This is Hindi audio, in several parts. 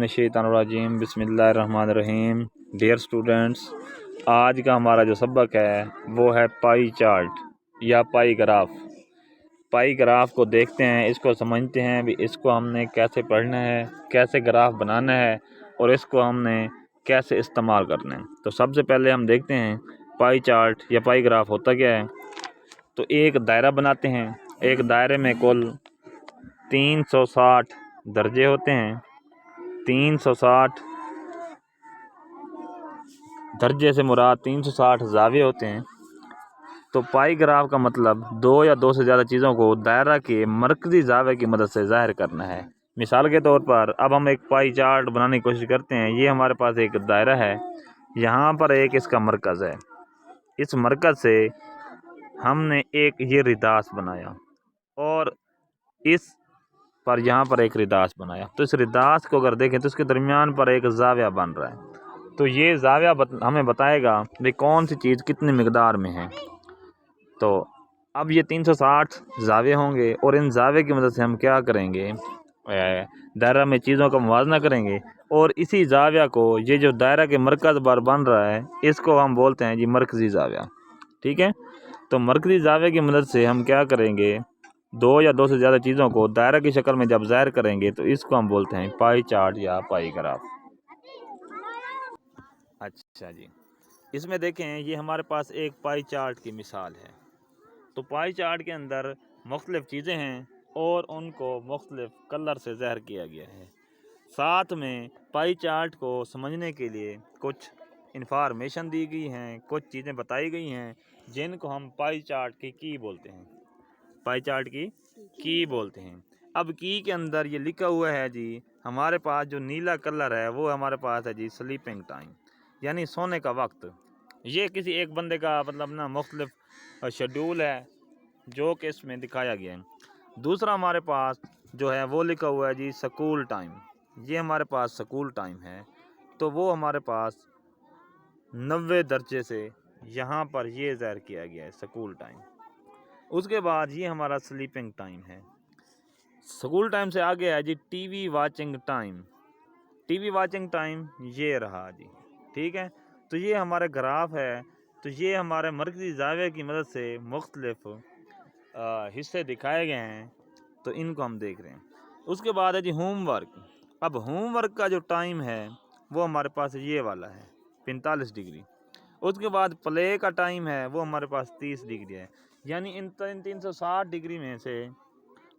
मिनश्शैतानिर्रजीम बिस्मिल्लाहिर्रहमानिर्रहीम। डियर स्टूडेंट्स, आज का हमारा जो सबक है वो है पाई चार्ट या पाई ग्राफ। पाई ग्राफ को देखते हैं, इसको समझते हैं भी इसको हमने कैसे पढ़ना है, कैसे ग्राफ बनाना है और इसको हमने कैसे इस्तेमाल करना है। तो सबसे पहले हम देखते हैं पाई चार्ट या पाई ग्राफ होता क्या है। तो एक दायरा बनाते हैं। एक दायरे में कुल 360 दर्जे होते हैं। 360 दर्जे से मुराद 360 ज़ाविये होते हैं। तो पाई ग्राफ का मतलब दो या दो से ज़्यादा चीज़ों को दायरा के मरकज़ी ज़ाविये की मदद से ज़ाहिर करना है। मिसाल के तौर पर अब हम एक पाई चार्ट बनाने की कोशिश करते हैं। ये हमारे पास एक दायरा है, यहाँ पर एक इसका मरकज़ है। इस मरकज़ से हमने एक ये रिदास बनाया और इस पर यहाँ पर एक रिदास बनाया। तो इस रिदास को अगर देखें तो इसके दरमियान पर एक ज़ाविया बन रहा है। तो ये ज़ाविया हमें बताएगा कि कौन सी चीज़ कितनी मिकदार में है। तो अब ये 360 ज़ाविये होंगे और इन ज़ाविये की मदद से हम क्या करेंगे, दायरा में चीज़ों का मुवाजना करेंगे और इसी ज़ाविया को, ये जो दायरा के मरकज़ पर बन रहा है, इसको हम बोलते हैं जी मरकज़ी ज़ाविया। ठीक है। तो मरकज़ी ज़ाविये की मदद से हम क्या करेंगे, दो या दो से ज़्यादा चीज़ों को दायरा की शक्ल में जब ज़ाहिर करेंगे तो इसको हम बोलते हैं पाई चार्ट या पाई ग्राफ। अच्छा जी, इसमें देखें ये हमारे पास एक पाई चार्ट की मिसाल है। तो पाई चार्ट के अंदर मुख्तलिफ़ चीज़ें हैं और उनको मुख्तलिफ़ कलर से ज़ाहिर किया गया है। साथ में पाई चार्ट को समझने के लिए कुछ इन्फॉर्मेशन दी गई हैं, कुछ चीज़ें बताई गई हैं जिनको हम पाई चार्ट की बोलते हैं। पाई चार्ट की बोलते हैं। अब की के अंदर ये लिखा हुआ है जी, हमारे पास जो नीला कलर है वो हमारे पास है जी स्लीपिंग टाइम, यानी सोने का वक्त। ये किसी एक बंदे का मतलब ना मुख्तलिफ शेड्यूल है जो कि इसमें दिखाया गया है। दूसरा हमारे पास जो है वो लिखा हुआ है जी स्कूल टाइम। ये हमारे पास स्कूल टाइम है। तो वो हमारे पास 90 दर्जे से यहाँ पर ये ज़ाहिर किया गया है स्कूल टाइम। उसके बाद ये हमारा स्लीपिंग टाइम है। स्कूल टाइम से आगे है जी TV watching time. TV watching time ये रहा जी। ठीक है। तो ये हमारा ग्राफ है। तो ये हमारे मरकज़ी ज़ाविये की मदद से मुख्तलिफ हिस्से दिखाए गए हैं, तो इनको हम देख रहे हैं। उसके बाद है जी होमवर्क। अब होमवर्क का जो टाइम है वो हमारे पास ये वाला है 45 डिग्री। उसके बाद प्ले का टाइम है वो हमारे पास 30 डिग्री है। यानी इन 360 डिग्री में से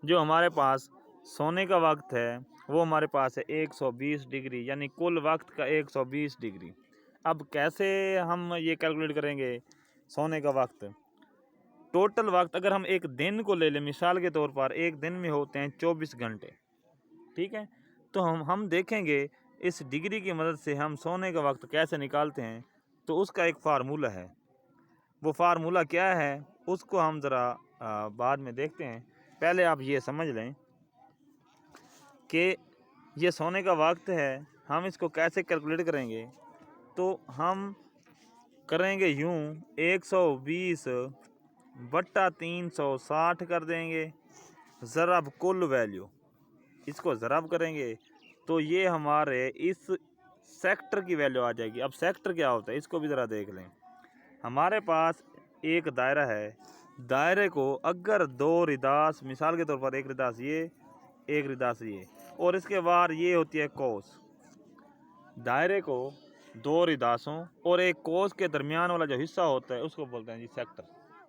जो हमारे पास सोने का वक्त है वो हमारे पास है 120 डिग्री, यानी कुल वक्त का 120 डिग्री। अब कैसे हम ये कैलकुलेट करेंगे सोने का वक्त, टोटल वक्त अगर हम एक दिन को ले लें, मिसाल के तौर पर एक दिन में होते हैं 24 घंटे। ठीक है। तो हम देखेंगे इस डिग्री की मदद से हम सोने का वक्त कैसे निकालते हैं। तो उसका एक फार्मूला है। वो फार्मूला क्या है उसको हम ज़रा बाद में देखते हैं। पहले आप ये समझ लें कि ये सोने का वक्त है, हम इसको कैसे कैलकुलेट करेंगे। तो हम करेंगे यूँ 120 बट्टा 360 कर देंगे, ज़रब कुल वैल्यू, इसको ज़रब करेंगे तो ये हमारे इस सेक्टर की वैल्यू आ जाएगी। अब सेक्टर क्या होता है इसको भी ज़रा देख लें। हमारे पास एक दायरा है, दायरे को अगर दो रिदास, मिसाल के तौर पर एक रिदास ये, एक रिदास ये, और इसके बाद ये होती है कोस। दायरे को दो रिदासों और एक कोस के दरमियान वाला जो हिस्सा होता है उसको बोलते हैं जी सेक्टर।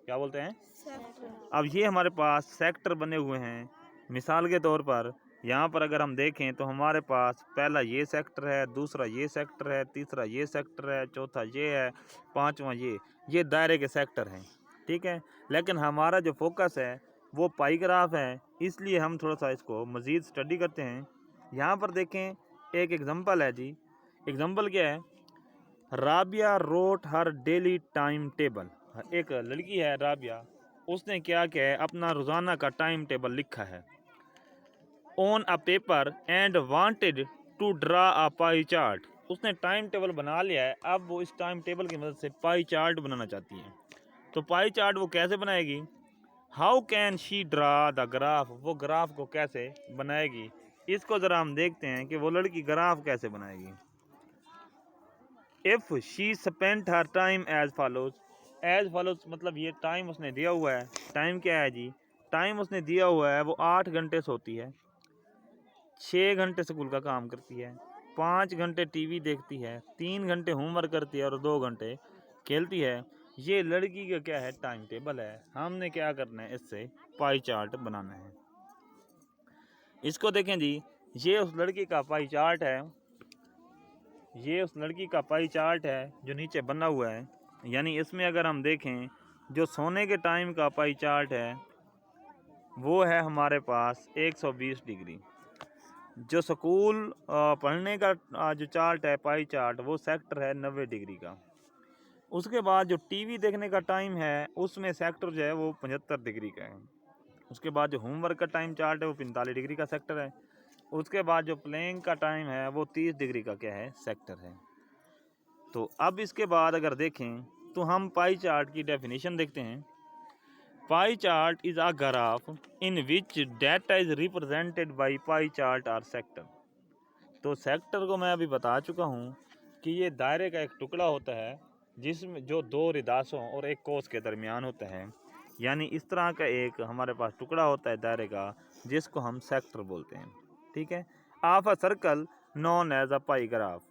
क्या बोलते हैं? सेक्टर। अब ये हमारे पास सेक्टर बने हुए हैं। मिसाल के तौर पर यहाँ पर अगर हम देखें तो हमारे पास पहला ये सेक्टर है, दूसरा ये सेक्टर है, तीसरा ये सेक्टर है, चौथा ये है, पांचवा ये दायरे के सेक्टर हैं। ठीक है। लेकिन हमारा जो फोकस है वो पाई ग्राफ है, इसलिए हम थोड़ा सा इसको मज़ीद स्टडी करते हैं। यहाँ पर देखें एक एग्जांपल है जी। एग्जांपल क्या है, राबिया रोट हर डेली टाइम टेबल। एक लड़की है राबिया, उसने क्या किया है, अपना रोज़ाना का टाइम टेबल लिखा है on a paper and wanted to draw a pie chart. उसने टाइम टेबल बना लिया है, अब वो इस टाइम टेबल की मदद से पाई चार्ट बनाना चाहती है। तो पाई चार्ट वो कैसे बनाएगी, how can she draw the graph, वो ग्राफ को कैसे बनाएगी। इसको ज़रा हम देखते हैं कि वो लड़की ग्राफ कैसे बनाएगी। If she spent her time as follows मतलब ये टाइम उसने दिया हुआ है। टाइम क्या है जी? टाइम उसने दिया हुआ है, वो 8 घंटे सोती है, 6 घंटे स्कूल का काम करती है, 5 घंटे टीवी देखती है, 3 घंटे होमवर्क करती है और 2 घंटे खेलती है। ये लड़की का क्या है? टाइम टेबल है। हमने क्या करना है? इससे पाई चार्ट बनाना है। इसको देखें जी, ये उस लड़की का पाई चार्ट है। ये उस लड़की का पाई चार्ट है जो नीचे बना हुआ है। यानी इसमें अगर हम देखें, जो सोने के टाइम का पाई चार्ट है वो है हमारे पास 120 डिग्री। जो स्कूल पढ़ने का जो चार्ट है, पाई चार्ट, वो सेक्टर है 90 डिग्री का। उसके बाद जो टीवी देखने का टाइम है उसमें सेक्टर जो है वो 75 डिग्री का है। उसके बाद जो होमवर्क का टाइम चार्ट है वो 45 डिग्री का सेक्टर है। उसके बाद जो प्लेइंग का टाइम है वो 30 डिग्री का क्या है? सेक्टर है। तो अब इसके बाद अगर देखें तो हम पाई चार्ट की डेफिनेशन देखते हैं। Pie chart is a graph in which data is represented by pie chart और सेक्टर। तो सेक्टर को मैं अभी बता चुका हूँ कि ये दायरे का एक टुकड़ा होता है जिसमें जो 2 रिदासों और एक कोस के दरमियान होता है। यानी इस तरह का एक हमारे पास टुकड़ा होता है दायरे का, जिसको हम सेक्टर बोलते हैं। ठीक है। Of a circle known as a pie graph.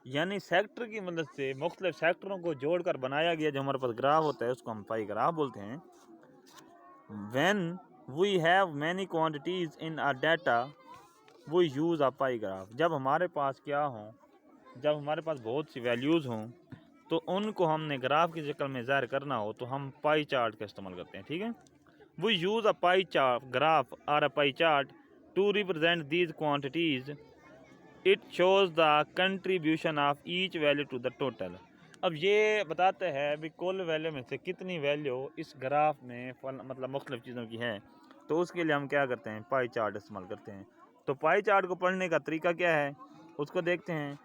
यानी सेक्टर की मदद से मुख्तलिफ सेक्टरों को जोड़कर बनाया गया जो हमारे पास ग्राफ होता है उसको हम पाई ग्राफ बोलते हैं। When we have many quantities in our data we use a pie graph। जब हमारे पास क्या हो, जब हमारे पास बहुत सी वैल्यूज़ हों तो उनको हमने ग्राफ की शक्ल में ज़ाहिर करना हो तो हम पाई चार्ट का इस्तेमाल करते हैं। ठीक है। We use a pie chart graph और a pie chart to represent these quantities. It shows the contribution of each value to the total. अब ये बताते हैं भी कुल वैल्यू में से कितनी वैल्यू इस ग्राफ में मतलब मुख्तलिफ चीज़ों की है। तो उसके लिए हम क्या करते हैं? पाई चार्ट इस्तेमाल करते हैं। तो पाई चार्ट को पढ़ने का तरीका क्या है उसको देखते हैं।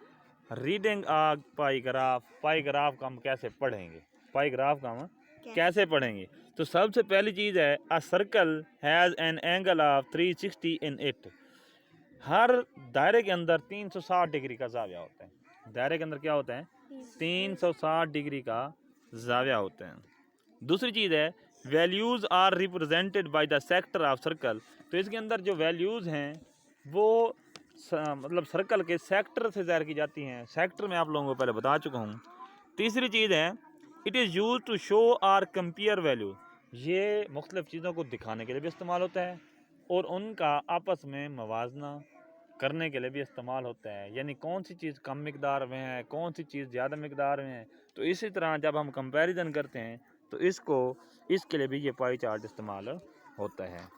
रीडिंग आ पाई ग्राफ का हम कैसे पढ़ेंगे? पाई ग्राफ का हम कैसे पढ़ेंगे? तो सबसे पहली चीज़ है a circle has an angle of 360 in it. हर दायरे के अंदर 360 डिग्री का जाविया होता है। दायरे के अंदर क्या होता है? 360 डिग्री का जाविया होता है। दूसरी चीज़ है values are represented by the sector of circle. तो इसके अंदर जो वैल्यूज़ हैं वो मतलब सर्कल के सेक्टर से ज़ाहिर की जाती हैं। सेक्टर मैं आप लोगों को पहले बता चुका हूँ। तीसरी चीज़ है it is use to show or compare value. ये मुख्तलिफ चीज़ों को दिखाने के लिए भी इस्तेमाल होता है और उनका आपस में मवाजना करने के लिए भी इस्तेमाल होता है। यानी कौन सी चीज़ कम मिकदार में है, कौन सी चीज़ ज़्यादा मिकदार में है। तो इसी तरह जब हम कंपैरिजन करते हैं तो इसके लिए भी ये पाई चार्ट इस्तेमाल होता है।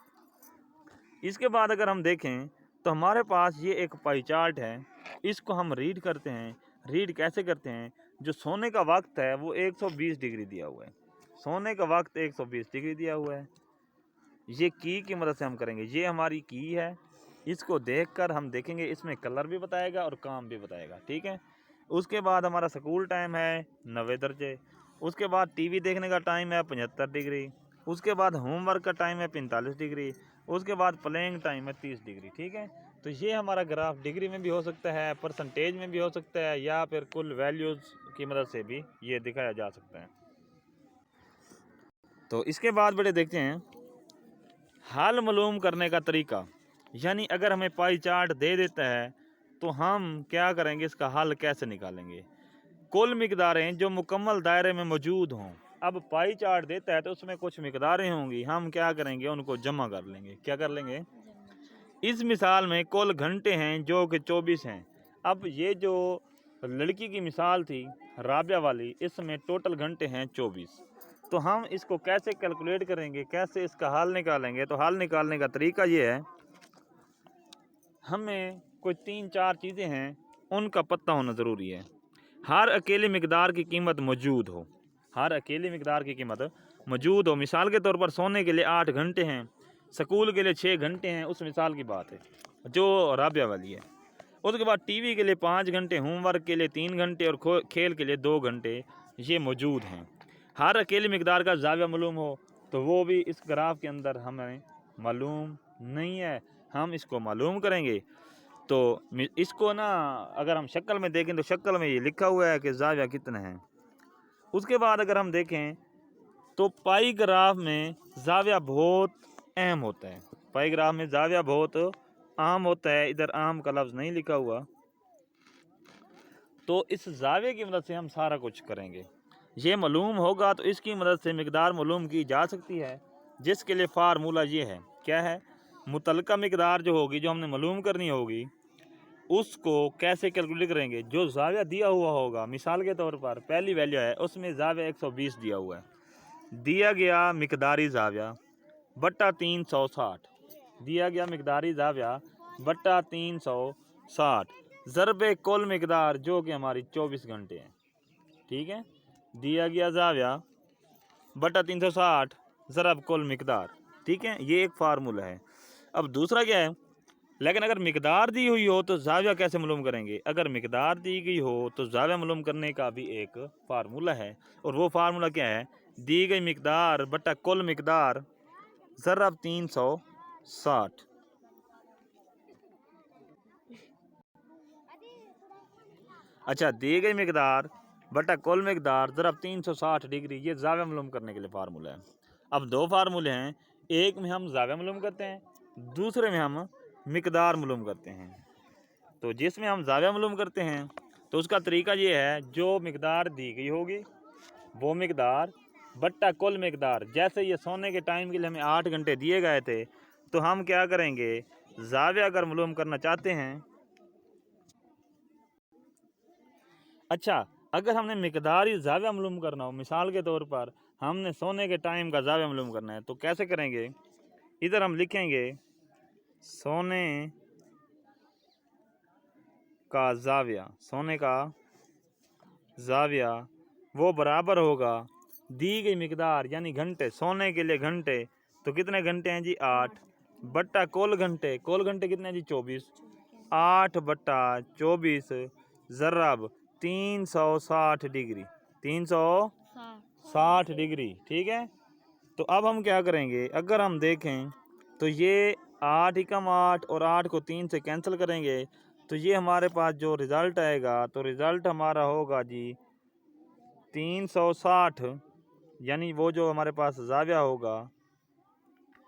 इसके बाद अगर हम देखें तो हमारे पास ये एक पाई चार्ट है। इसको हम रीड करते हैं। रीड कैसे करते हैं? जो सोने का वक्त है वो 120 डिग्री दिया हुआ है। सोने का वक्त 120 डिग्री दिया हुआ है। ये की मदद से हम करेंगे। ये हमारी की है। इसको देखकर हम देखेंगे, इसमें कलर भी बताएगा और काम भी बताएगा। ठीक है। उसके बाद हमारा स्कूल टाइम है 90 दर्जे। उसके बाद टीवी देखने का टाइम है 75 डिग्री। उसके बाद होमवर्क का टाइम है 45 डिग्री। उसके बाद प्लेइंग टाइम है 30 डिग्री। ठीक है। तो ये हमारा ग्राफ डिग्री में भी हो सकता है, परसेंटेज में भी हो सकता है, या फिर कुल वैल्यूज़ की मदद से भी ये दिखाया जा सकता है। तो इसके बाद बड़े देखते हैं हल मालूम करने का तरीका। यानी अगर हमें पाई चार्ट दे देता है तो हम क्या करेंगे? इसका हल कैसे निकालेंगे? कुल मिकदारें जो मुकम्मल दायरे में मौजूद हों। अब पाई चार्ट देता है तो उसमें कुछ मिकदारें होंगी, हम क्या करेंगे? उनको जमा कर लेंगे। क्या कर लेंगे? इस मिसाल में कुल घंटे हैं जो कि 24 हैं। अब ये जो लड़की की मिसाल थी राबिया वाली, इसमें टोटल घंटे हैं 24। तो हम इसको कैसे कैलकुलेट करेंगे, कैसे इसका हल निकालेंगे? तो हल निकालने का तरीका ये है, हमें कोई 3-4 चीज़ें हैं उनका पता होना ज़रूरी है। हर अकेली मिकदार की कीमत मौजूद हो। हर अकेली मिकदार की कीमत मौजूद हो। मिसाल के तौर पर सोने के लिए 8 घंटे हैं, स्कूल के लिए 6 घंटे हैं। उस मिसाल की बात है जो राबिया वाली है। उसके बाद टीवी के लिए 5 घंटे, होमवर्क के लिए 3 घंटे और खेल के लिए 2 घंटे ये मौजूद हैं। हर अकेली मिकदार का जाविया मालूम हो तो वो भी इस ग्राफ के अंदर हमें मालूम नहीं है। हम इसको मालूम करेंगे। तो इसको ना अगर हम शक्ल में देखें तो शक्ल में ये लिखा हुआ है कि ज़ाविया कितना है। उसके बाद अगर हम देखें तो पाई ग्राफ में ज़ाविया बहुत अहम होता है। पाई ग्राफ में ज़ाविया बहुत आम होता है। इधर आम का लफ्ज़ नहीं लिखा हुआ। तो इस ज़ाविये की मदद से हम सारा कुछ करेंगे। ये मालूम होगा तो इसकी मदद से मिकदार मालूम की जा सकती है, जिसके लिए फार्मूला ये है। क्या है? मुतलका मिकदार जो होगी, जो हमने मालूम करनी होगी, उसको कैसे कैलकुलेट करेंगे। जो ज़ाविया दिया हुआ होगा, मिसाल के तौर पर पहली वैल्यू है, उसमें ज़ाविया 120 दिया हुआ है। दिया गया मिकदारी ज़ाविया बट्टा 360, दिया गया मिकदारी ज़ाविया बट्टा 360 ज़रबे कुल मिकदार जो कि हमारी 24 घंटे हैं। ठीक है, दिया गया ज़ाविया बट्टा 360 ज़रब कुल मिकदार। ठीक है, ये एक फार्मूला है। अब दूसरा क्या है? लेकिन अगर मिकदार दी हुई हो तो ज़ाविया कैसे मालूम करेंगे? अगर मिकदार दी गई हो तो ज़ाविया मालूम करने का भी एक फार्मूला है। और वो फार्मूला क्या है? दी गई मिकदार बट्टा कुल मिकदार ज़रब 360। अच्छा, दी गई मिकदार बटा कुल मिकदार ज़रब 360 डिग्री, ये ज़ाविया मालूम करने के लिए फार्मूला है। अब दो फार्मूले हैं, एक में हम ज़ाविया मालूम करते हैं, दूसरे में हम मिकदार मालूम करते हैं। तो जिसमें हम ज़ाविया मालूम करते हैं तो उसका तरीका ये है, जो मिकदार दी गई होगी वो मिकदार बट्टा कुल मिकदार। जैसे ये सोने के टाइम के लिए हमें 8 घंटे दिए गए थे, तो हम क्या करेंगे, ज़ाविया अगर मालूम करना चाहते हैं, अच्छा अगर हमने मिकदारी ज़ाविया मालूम करना हो, मिसाल के तौर पर हमने सोने के टाइम का ज़ाविया मालूम करना है, तो कैसे करेंगे? इधर हम लिखेंगे सोने का ज़ाविया, सोने का ज़ाविया वो बराबर होगा दी गई मिकदार यानी घंटे, सोने के लिए घंटे, तो कितने घंटे हैं जी? 8 बट्टा कुल घंटे, कुल घंटे कितने हैं जी? 24। 8 बट्टा 24 ज़रब 360 डिग्री, 360 डिग्री। ठीक है, तो अब हम क्या करेंगे, अगर हम देखें तो ये 8 एकम 8 और 8 को 3 से कैंसिल करेंगे, तो ये हमारे पास जो रिज़ल्ट आएगा, तो रिज़ल्ट हमारा होगा जी 360, यानी वो जो हमारे पास ज़ाविया होगा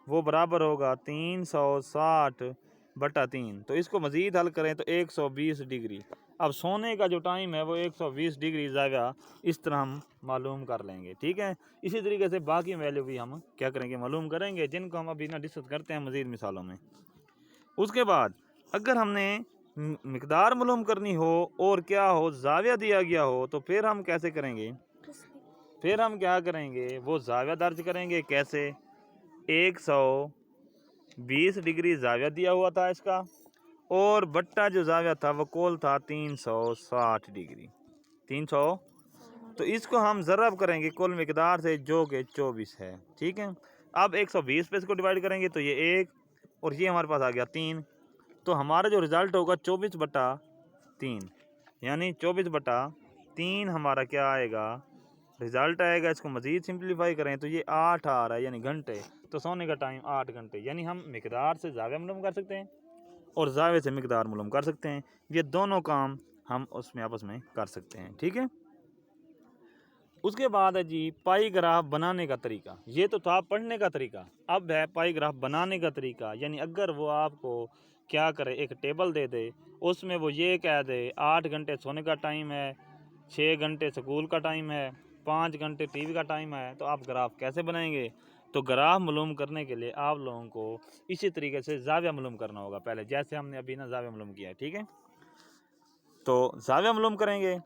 वो बराबर होगा 360 बटा 3। तो इसको मज़ीद हल करें तो 120 डिग्री। अब सोने का जो टाइम है वो 120 डिग्री ज़ाविया इस तरह हम मालूम कर लेंगे। ठीक है, इसी तरीके से बाकी वैल्यू भी हम क्या करेंगे, मालूम करेंगे, जिनको हम अभी ना डिस्कस करते हैं मज़ीद मिसालों में। उसके बाद अगर हमने मिकदार मालूम करनी हो और क्या हो, ज़ाविया दिया गया हो, तो फिर हम कैसे करेंगे? फिर हम क्या करेंगे, वो ज़ाविया दर्ज करेंगे। कैसे? 120 डिग्री ज़ाविया दिया हुआ था इसका, और बट्टा जो ज़ाविया था वो कुल था 360 डिग्री, 300। तो इसको हम ज़रब करेंगे कुल मिकदार से जो कि 24 है। ठीक है, अब 120 पे इसको डिवाइड करेंगे तो ये 1 और ये हमारे पास आ गया 3। तो हमारा जो रिज़ल्ट होगा 24 बटा 3, यानी 24 बटा 3 हमारा क्या आएगा, रिज़ल्ट आएगा। इसको मज़ीद सिंप्लीफाई करें तो ये 8 आ रहा है, यानी घंटे। तो सोने का टाइम 8 घंटे, यानी हम मिकदार से ज़ाविया मालूम कर सकते हैं और ज़ाविया से मिकदार मालूम कर सकते हैं। ये दोनों काम हम उसमें आपस में कर सकते हैं। ठीक है, उसके बाद है जी पाई ग्राफ बनाने का तरीका। ये तो था पढ़ने का तरीका, अब है पाई ग्राफ बनाने का तरीका। यानी अगर वो आपको क्या करे, एक टेबल दे दे, उसमें वो ये कह दे 8 घंटे सोने का टाइम है, 6 घंटे स्कूल का टाइम है, 5 घंटे टीवी का टाइम है, तो आप ग्राफ कैसे बनाएंगे? तो ग्राफ मालूम करने के लिए आप लोगों को इसी तरीके से ज़ाविया मालूम करना होगा पहले, जैसे हमने अभी ना ज़ाविया मालूम किया है। ठीक है, तो ज़ाविया मालूम करेंगे।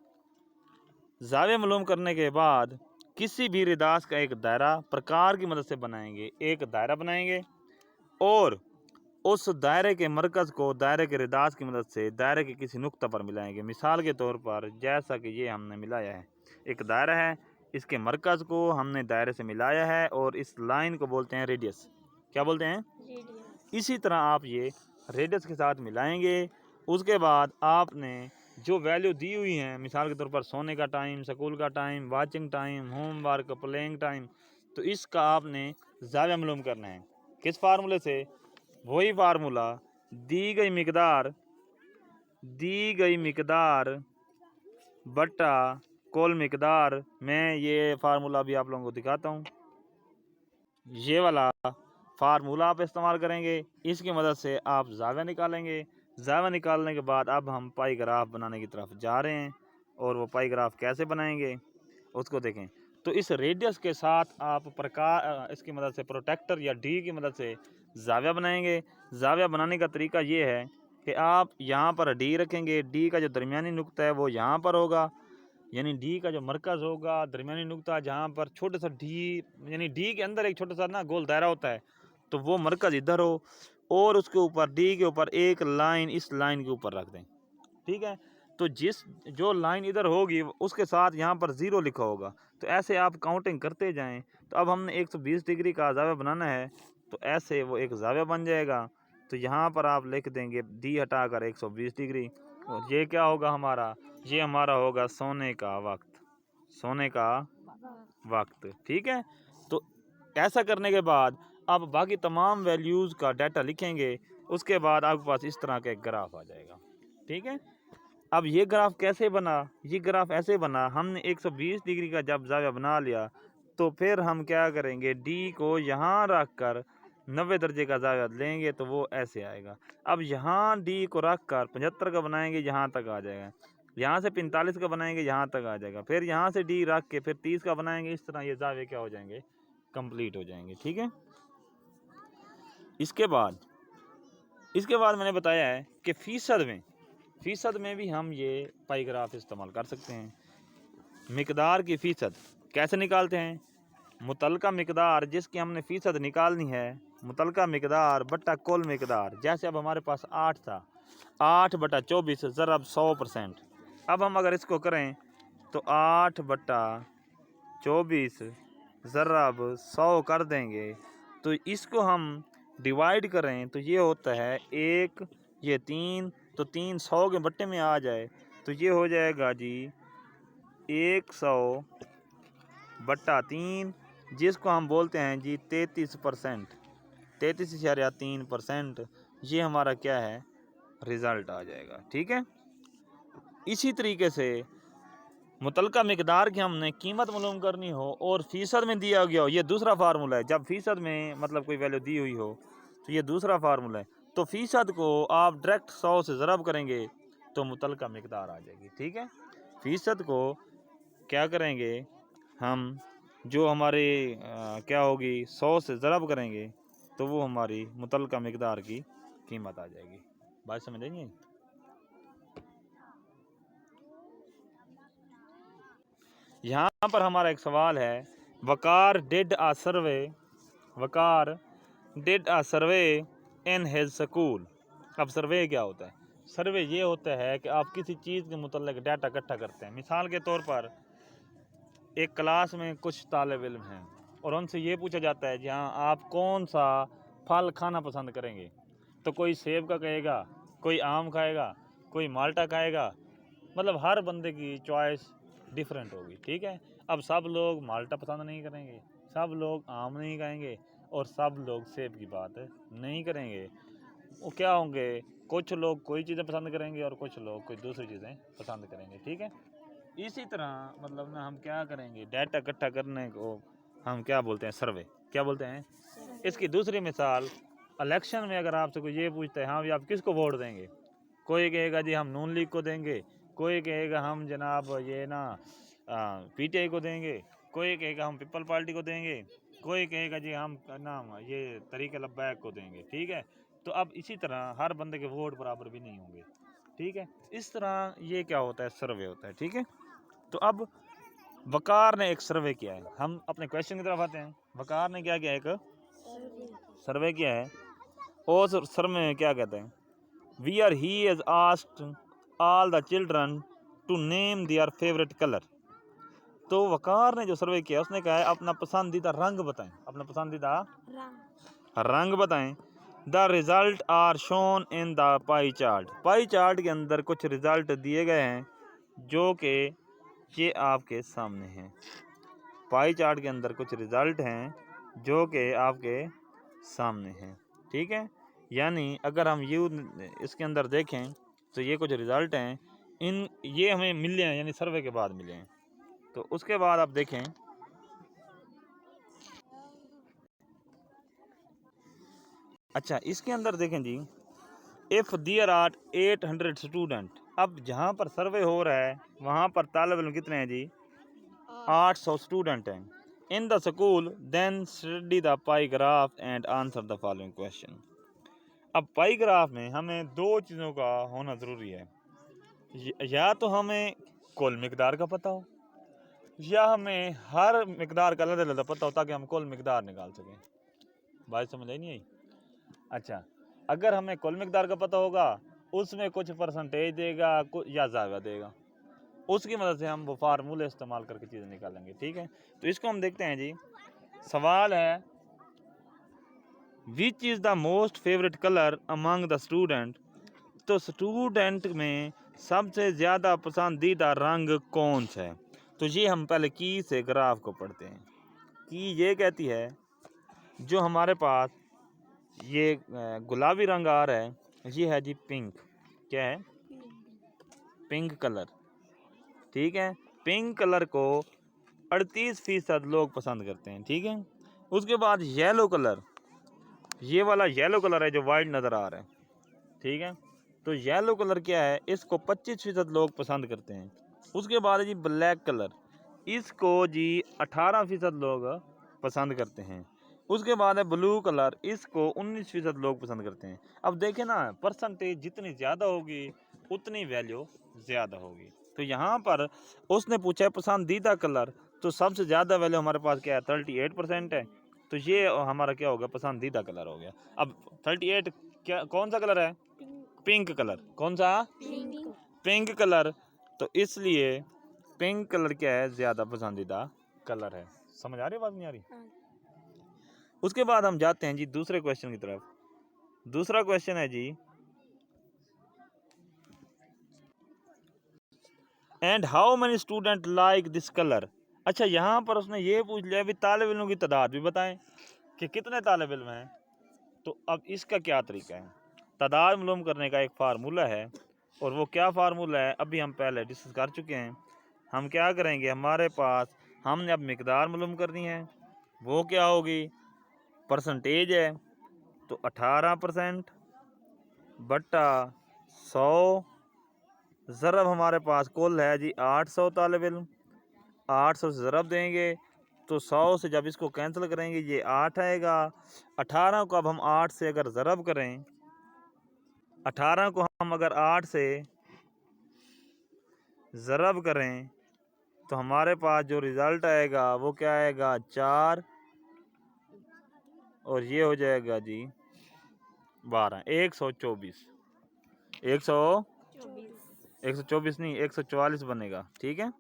ज़ाविया मालूम करने के बाद किसी भी रिदास का एक दायरा प्रकार की मदद से बनाएंगे। एक दायरा बनाएंगे और उस दायरे के मरकज़ को दायरे के रिदास की मदद से दायरे के किसी नुक्ता पर मिलाएंगे। मिसाल के तौर पर जैसा कि ये हमने मिलाया है, एक दायरा है, इसके मरकज़ को हमने दायरे से मिलाया है और इस लाइन को बोलते हैं रेडियस। क्या बोलते हैं? रेडियस। इसी तरह आप ये रेडियस के साथ मिलाएंगे। उसके बाद आपने जो वैल्यू दी हुई हैं, मिसाल के तौर पर सोने का टाइम, स्कूल का time, watching time, homework, playing time, तो इसका आपने ज़ाविया मालूम करना है। किस फार्मूले से? वही फार्मूला दी गई मिकदार बटा कुल मिकदार। मैं ये फार्मूला भी आप लोगों को दिखाता हूँ। ये वाला फार्मूला आप इस्तेमाल करेंगे, इसकी मदद से आप ज़ाविया निकालेंगे। ज़ाविया निकालने के बाद अब हम पाई ग्राफ बनाने की तरफ जा रहे हैं, और वो पाई ग्राफ कैसे बनाएंगे उसको देखें। तो इस रेडियस के साथ आप इसकी मदद से प्रोटेक्टर या डी की मदद से ज़ाविया बनाएंगे। ज़ाविया बनाने का तरीका ये है कि आप यहाँ पर डी रखेंगे, डी का जो दरमियानी नुक्ता है वो यहाँ पर होगा, यानी डी का जो मरकज़ होगा, दरमियानी नुक्ता जहाँ पर छोटा सा डी, यानी डी के अंदर एक छोटा सा ना गोल दायरा होता है, तो वो मरकज़ इधर हो, और उसके ऊपर डी के ऊपर एक लाइन इस लाइन के ऊपर रख दें। ठीक है, तो जो लाइन इधर होगी उसके साथ यहाँ पर 0 लिखा होगा। तो ऐसे आप काउंटिंग करते जाएं। तो अब हमने 120 डिग्री का ज़ाविया बनाना है, तो ऐसे वो एक ज़ाविया बन जाएगा। तो यहाँ पर आप लिख देंगे डी हटाकर 120 डिग्री, और ये क्या होगा हमारा, ये हमारा होगा सोने का वक्त। ठीक है, तो ऐसा करने के बाद आप बाकी तमाम वैल्यूज़ का डाटा लिखेंगे, उसके बाद आपके पास इस तरह का एक ग्राफ आ जाएगा। ठीक है, अब ये ग्राफ कैसे बना, ये ग्राफ ऐसे बना, हमने 120 डिग्री का जब ज़ाविया बना लिया, तो फिर हम क्या करेंगे, डी को यहाँ रख कर 90 दर्जे का ज़ाविया लेंगे, तो वो ऐसे आएगा। अब यहाँ डी को रख कर 75 का बनाएंगे, यहाँ तक आ जाएगा। यहाँ से 45 का बनाएंगे, यहाँ तक आ जाएगा। फिर यहाँ से डी रख के फिर 30 का बनाएंगे। इस तरह ये ज़ाविये क्या हो जाएंगे, कंप्लीट हो जाएंगे। ठीक है, इसके बाद मैंने बताया है कि फ़ीसद में भी हम ये पाई ग्राफ इस्तेमाल कर सकते हैं। मिकदार की फ़ीसद कैसे निकालते हैं, मुतलका मिकदार जिसकी हमने फ़ीसद निकालनी है, मुतलका मिकदार बटा कुल मिकदार। जैसे अब हमारे पास 8 था, 8 बटा 24 ज़रब 100%। अब हम अगर इसको करें तो 8 बटा 24 ज़रब 100 कर देंगे, तो इसको हम डिवाइड करें तो ये होता है 1, ये 3, तो 3 100 के बट्टे में आ जाए, तो ये हो जाएगा जी 100 बटा 3, जिसको हम बोलते हैं जी 33%, 33.3%। ये हमारा क्या है, रिज़ल्ट आ जाएगा। ठीक है, इसी तरीके से मुतलका मिकदार की हमने कीमत मालूम करनी हो और फ़ीसद में दिया गया हो, ये दूसरा फार्मूला है। जब फ़ीसद में मतलब कोई वैल्यू दी हुई हो तो ये दूसरा फार्मूला है। तो फ़ीसद को आप डायरेक्ट 100 से ज़रब करेंगे तो मुतलका मिकदार आ जाएगी। ठीक है, फ़ीसद को क्या करेंगे हम, जो हमारे क्या होगी 100 से ज़रब करेंगे तो वो हमारी मुतलका मिकदार की कीमत आ जाएगी। बात समझेंगे। यहाँ पर हमारा एक सवाल है, Waqar did a survey in his school. अब सर्वे क्या होता है, सर्वे ये होता है कि आप किसी चीज़ के मुतल्लिक़ डाटा इकट्ठा करते हैं। मिसाल के तौर पर एक क्लास में कुछ तालिब इल्म हैं और उनसे ये पूछा जाता है, जहाँ आप कौन सा फल खाना पसंद करेंगे, तो कोई सेब का कहेगा, कोई आम खाएगा, कोई माल्टा खाएगा। मतलब हर बंदे की चॉइस डिफरेंट होगी। ठीक है, अब सब लोग माल्टा पसंद नहीं करेंगे, सब लोग आम नहीं खाएंगे, और सब लोग सेब की बात नहीं करेंगे। वो क्या होंगे, कुछ लोग कोई चीज़ें पसंद करेंगे और कुछ लोग कोई दूसरी चीज़ें पसंद करेंगे। ठीक है, इसी तरह मतलब ना हम क्या करेंगे, डाटा इकट्ठा करने को हम क्या बोलते हैं, सर्वे। क्या बोलते हैं। इसकी दूसरी मिसाल, इलेक्शन में अगर आपसे कोई ये पूछता है, हाँ भाई आप किसको वोट देंगे, कोई कहेगा जी हम नून लीग को देंगे, कोई कहेगा हम जनाब ये ना पीटीआई को देंगे, कोई कहेगा हम पीपल पार्टी को देंगे, कोई कहेगा जी हम नाम ये तरीके लब्बैक को देंगे। ठीक है, तो अब इसी तरह हर बंदे के वोट बराबर भी नहीं होंगे। ठीक है, इस तरह ये क्या होता है, सर्वे होता है। ठीक है, तो अब वकार ने एक सर्वे किया है। हम अपने क्वेश्चन की तरफ आते हैं। वकार ने क्या किया, एक सर्वे किया है, और सर्वे में क्या कहते हैं, where he has asked all the children to name their favorite color। तो वकार ने जो सर्वे किया उसने कहा है अपना पसंदीदा रंग बताएं, अपना पसंदीदा रंग बताएं। The result are shown in the pie chart. Pie chart के अंदर कुछ रिज़ल्ट दिए गए हैं जो कि ये आपके सामने हैं। पाई चार्ट के अंदर कुछ रिज़ल्ट हैं जो कि आपके सामने हैं। ठीक है, यानी अगर हम इसके अंदर देखें तो ये कुछ रिज़ल्ट हैं, ये हमें मिले हैं, यानी सर्वे के बाद मिले हैं। तो उसके बाद आप देखें, अच्छा इसके अंदर देखें जी, इफ़ देयर आर 800 स्टूडेंट, अब जहाँ पर सर्वे हो रहा है वहाँ पर तालिब इल्म कितने हैं जी? 800 स्टूडेंट हैं। In the school then study the pie graph and answer the following question. अब पाई ग्राफ में हमें दो चीज़ों का होना ज़रूरी है, या तो हमें कुल मिकदार का पता हो, या हमें हर मिकदार का अलग अलग पता हो, ताकि हम कुल मिकदार निकाल सकें। बात समझ आई नहीं आई? अच्छा, अगर हमें कुल मिकदार का पता होगा, उसमें कुछ परसेंटेज देगा या ज़्यादा देगा, उसकी मदद से हम वो फार्मूले इस्तेमाल करके चीज़ें निकालेंगे। ठीक है, तो इसको हम देखते हैं जी। सवाल है, which is the most favourite colour among the student. तो स्टूडेंट में सबसे ज़्यादा पसंदीदा रंग कौन सा है? तो ये हम पहले की से ग्राफ को पढ़ते हैं। की ये कहती है, जो हमारे पास ये गुलाबी रंग आ रहा है, ये है जी पिंक। क्या है? Pink colour. ठीक है, पिंक कलर को 38% लोग पसंद करते हैं। ठीक है, उसके बाद येलो कलर, ये वाला येलो कलर है जो वाइट नज़र आ रहा है। ठीक है, तो येलो कलर क्या है, इसको 25% लोग पसंद करते हैं। उसके बाद है जी ब्लैक कलर, इसको जी 18% लोग पसंद करते हैं। उसके बाद है ब्लू कलर, इसको 19% लोग पसंद करते हैं। अब देखें ना, परसेंटेज जितनी ज़्यादा होगी उतनी वैल्यू ज़्यादा होगी। तो यहाँ पर उसने पूछा है पसंदीदा कलर, तो सबसे ज़्यादा वैल्यू हमारे पास क्या है? 38% है। तो ये हमारा क्या हो गया? पसंदीदा कलर हो गया। अब 38 क्या, कौन सा कलर है? Pink colour. कौन सा? Pink colour. तो इसलिए पिंक कलर क्या है? ज़्यादा पसंदीदा कलर है। समझ आ रही है? बात नहीं आ रही? उसके बाद हम जाते हैं जी दूसरे क्वेश्चन की तरफ। दूसरा क्वेश्चन है जी, and how many student like this colour. अच्छा, यहाँ पर उसने ये पूछ लिया भी तालिब इल्मों की तादाद भी बताएं कि कितने तालिब इल्म हैं। तो अब इसका क्या तरीका है? तादाद मालूम करने का एक फार्मूला है, और वो क्या फार्मूला है अभी हम पहले डिस्कस कर चुके हैं। हम क्या करेंगे, हमारे पास हमने अब मिकदार मालूम करनी है, वो क्या होगी? परसेंटेज है, तो 18% बट्टा 100 ज़रब हमारे पास कुल है जी 800 तालिब इल्म। 800 से ज़रब देंगे तो 100 से जब इसको कैंसिल करेंगे ये 8 आएगा। 18 को अब हम 8 से अगर ज़रब करें, 18 को हम अगर 8 से ज़रब करें तो हमारे पास जो रिज़ल्ट आएगा वो क्या आएगा? 4, और ये हो जाएगा जी 12, 124। 124 नहीं, 144 बनेगा। ठीक है,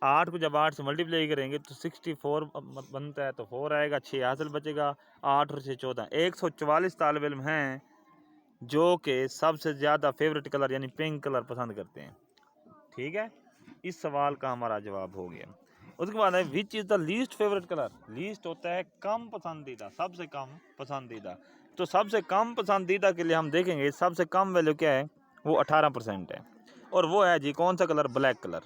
8 को जब 8 से मल्टीप्लाई करेंगे तो 64 बनता है, तो 4 आएगा, 6 हासिल बचेगा, 8 और 6 14, 144 तालिब इल्म हैं जो कि सबसे ज़्यादा फेवरेट कलर यानी पिंक कलर पसंद करते हैं। ठीक है, इस सवाल का हमारा जवाब हो गया। उसके बाद है which is the least favourite colour. Least होता है कम पसंदीदा, सबसे कम पसंदीदा। तो सबसे कम पसंदीदा के लिए हम देखेंगे सबसे कम वैल्यू क्या है, वो 18% है, और वो है जी कौन सा कलर? Black colour.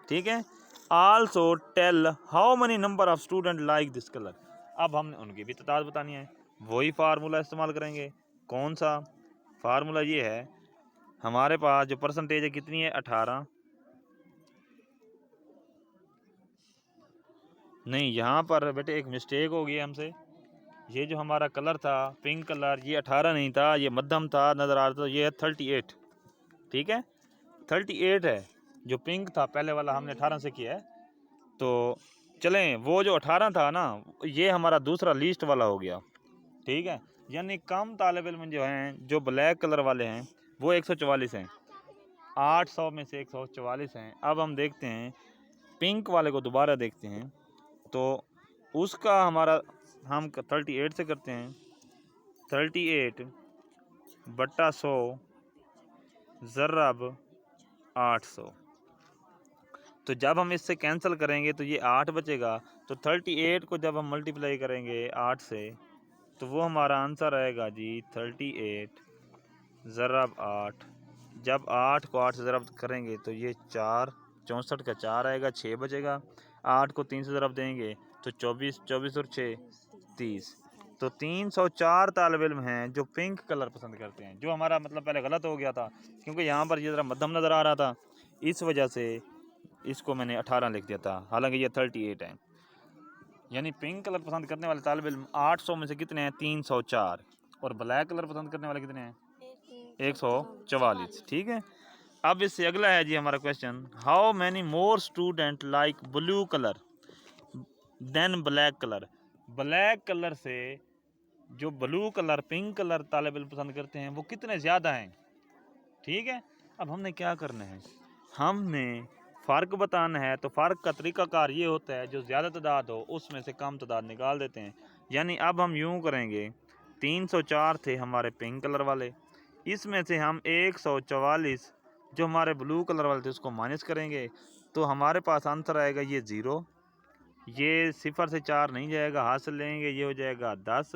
ठीक है, also tell how many number of student like this colour. अब हमने उनकी भी तादाद बतानी है, वही फार्मूला इस्तेमाल करेंगे। कौन सा फार्मूला? ये है, हमारे पास जो परसेंटेज है कितनी है? 18। नहीं, यहाँ पर बेटे एक मिस्टेक हो गई हमसे। ये जो हमारा कलर था पिंक कलर, ये 18 नहीं था, ये मध्यम था नज़र आ रहा था, ये है 38। ठीक है, 38 है। जो पिंक था पहले वाला हमने 18 से किया है। तो चलें, वो जो 18 था ना, ये हमारा दूसरा लीस्ट वाला हो गया। ठीक है, यानी कम तालिब इल्म जो हैं, जो ब्लैक कलर वाले हैं, वो 144 हैं। 800 में से 144 हैं। अब हम देखते हैं पिंक वाले को, दोबारा देखते हैं। तो उसका हमारा हम 38 से करते हैं, 38 बट्टा 100 ज़रब 800। तो जब हम इससे कैंसिल करेंगे तो ये 8 बचेगा। तो 38 को जब हम मल्टीप्लाई करेंगे 8 से तो वो हमारा आंसर आएगा जी 38 ज़रब 8। जब 8 को 8 से ज़रब करेंगे तो ये 4, 64 का 4 आएगा, 6 बचेगा। 8 को 3 से ज़रब देंगे तो 24, 24 और 6 30। तो 304 तालिब इल्म हैं जो पिंक कलर पसंद करते हैं, जो हमारा मतलब पहले गलत हो गया था क्योंकि यहाँ पर ये ज़रा मध्यम नज़र आ रहा था, इस वजह से इसको मैंने 18 लिख दिया था, हालांकि ये 38 है। यानी पिंक कलर पसंद करने वाले तालिब इल्म 800 में से कितने हैं? 304। और ब्लैक कलर पसंद करने वाले कितने हैं? 144। ठीक है। अब इससे अगला है जी हमारा question, how many more student like blue colour than black colour. Black colour से जो ब्लू कलर, पिंक कलर तालिब इल्म पसंद करते हैं वो कितने ज़्यादा हैं। ठीक है। अब हमने क्या करना है, हमने फ़र्क बताना है। तो फ़र्क का तरीक़ाकार ये होता है, जो ज़्यादा तादाद हो उसमें से कम तादाद निकाल देते हैं। यानी अब हम यूँ करेंगे, 304 थे हमारे पिंक कलर वाले, इसमें से हम 144 जो हमारे ब्लू कलर वाले थे उसको माइनस करेंगे, तो हमारे पास आंसर आएगा ये 0। ये 0 से 4 नहीं जाएगा, हाथ से लेंगे, ये हो जाएगा 10।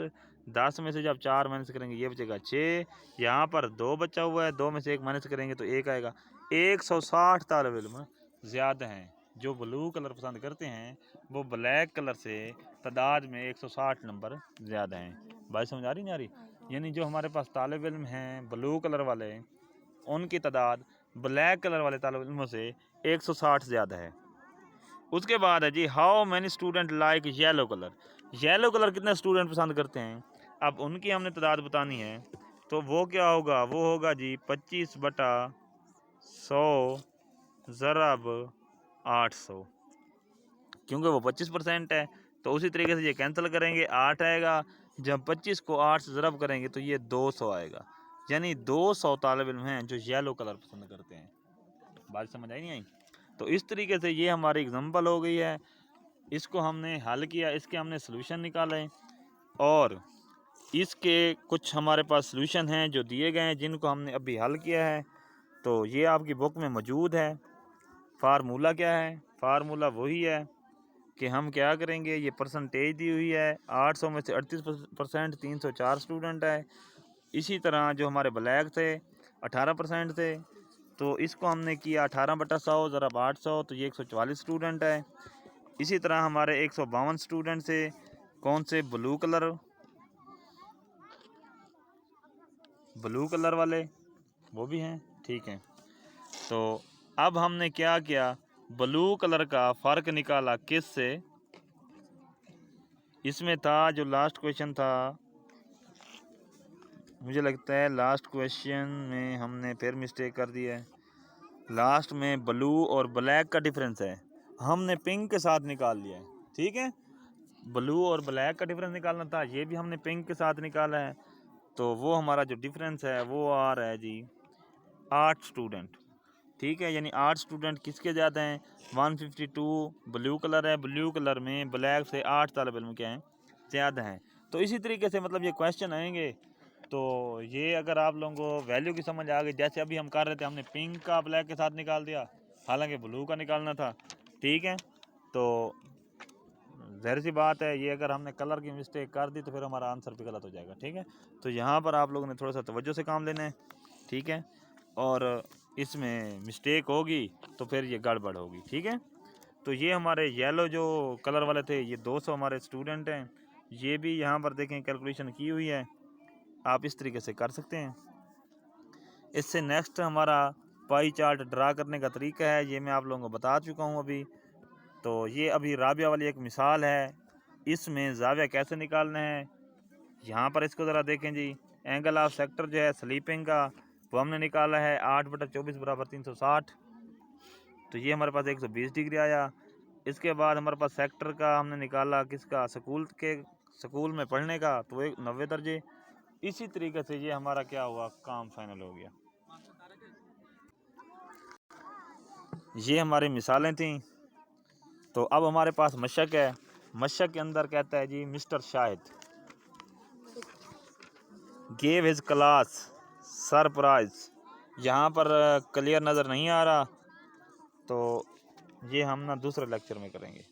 10 में से जब 4 माइनस करेंगे ये बचेगा 6। यहाँ पर 2 बचा हुआ है, 2 में से 1 माइनस करेंगे तो 1 आएगा। 160 तालिब इल्म ज़्यादा हैं जो ब्लू कलर पसंद करते हैं, वो ब्लैक कलर से तादाद में 160 नंबर ज़्यादा हैं। बात समझ आ रही नहीं आ रही? यानी जो हमारे पास तालिब इल्म हैं ब्लू कलर वाले, उनकी तादाद ब्लैक कलर वाले तालिब इल्मों से 160 ज़्यादा है। उसके बाद है जी, how many student like yellow colour. Yellow colour कितने स्टूडेंट पसंद करते हैं, अब उनकी हमने तादाद बतानी है। तो वो क्या होगा, वो होगा जी 25/100 ज़रब 800, क्योंकि वो 25% है। तो उसी तरीके से ये कैंसिल करेंगे, 8 आएगा। जब 25 को 8 से ज़रब करेंगे तो ये 200 आएगा। यानी 200 तालिब इल्म हैं जो येलो कलर पसंद करते हैं। बात समझ आई नहीं आई? तो इस तरीके से ये हमारी एग्जांपल हो गई है, इसको हमने हल किया, इसके हमने सलूशन निकाले और इसके कुछ हमारे पास सलूशन हैं जो दिए गए हैं जिनको हमने अभी हल किया है। तो ये आपकी बुक में मौजूद है। फार्मूला क्या है? फार्मूला वही है कि हम क्या करेंगे, ये परसेंटेज दी हुई है, 800 में से 38%, 304 स्टूडेंट है। इसी तरह जो हमारे ब्लैक थे 18% थे, तो इसको हमने किया 18/100 ज़रब 800, तो ये 144 स्टूडेंट है। इसी तरह हमारे 152 स्टूडेंट से कौन से? ब्लू कलर वाले, वो भी हैं। ठीक है। तो अब हमने क्या किया, ब्लू कलर का फ़र्क निकाला किस से? इसमें था जो लास्ट क्वेश्चन था, मुझे लगता है लास्ट क्वेश्चन में हमने फिर मिस्टेक कर दी है। लास्ट में ब्लू और ब्लैक का डिफरेंस है, हमने पिंक के साथ निकाल लिया है। ठीक है। ब्लू और ब्लैक का डिफरेंस निकालना था, ये भी हमने पिंक के साथ निकाला है। तो वो हमारा जो डिफरेंस है वो आ रहा है जी 8 स्टूडेंट। ठीक है। यानी 8 स्टूडेंट किसके ज़्यादा हैं? 152 ब्लू कलर है, ब्लू कलर में ब्लैक से 8 तालिब इल्म क्या हैं? ज़्यादा हैं। तो इसी तरीके से मतलब ये क्वेश्चन आएंगे। तो ये अगर आप लोगों को वैल्यू की समझ आ गई, जैसे अभी हम कर रहे थे, हमने पिंक का ब्लैक के साथ निकाल दिया, हालांकि ब्लू का निकालना था। ठीक है। तो ज़ाहिर सी बात है, ये अगर हमने कलर की मिस्टेक कर दी तो फिर हमारा आंसर भी गलत हो जाएगा। ठीक है। तो यहाँ पर आप लोगों ने थोड़ा सा तवज्जो से काम लेना है। ठीक है। और इसमें मिस्टेक होगी तो फिर ये गड़बड़ होगी। ठीक है। तो ये हमारे येलो जो कलर वाले थे, ये 200 हमारे स्टूडेंट हैं। ये भी यहाँ पर देखें कैलकुलेशन की हुई है, आप इस तरीके से कर सकते हैं। इससे नेक्स्ट हमारा पाई चार्ट ड्रा करने का तरीका है, ये मैं आप लोगों को बता चुका हूँ अभी। तो ये अभी राबिया वाली एक मिसाल है, इसमें ज़ाविया कैसे निकालना है। यहाँ पर इसको ज़रा देखें जी, एंगल ऑफ सेक्टर जो है स्लीपिंग का वो हमने निकाला है 8/24 बराबर 360। तो ये हमारे पास 120 डिग्री आया। इसके बाद हमारे पास सेक्टर का हमने निकाला किसका? स्कूल में पढ़ने का, तो एक 90 दर्जे। इसी तरीके से ये हमारा क्या हुआ, काम फाइनल हो गया। ये हमारी मिसालें थीं। तो अब हमारे पास मशक है। मशक के अंदर कहता है जी, mister Shahid gave his class surprise. यहाँ पर क्लियर नज़र नहीं आ रहा, तो ये हम ना दूसरे लेक्चर में करेंगे।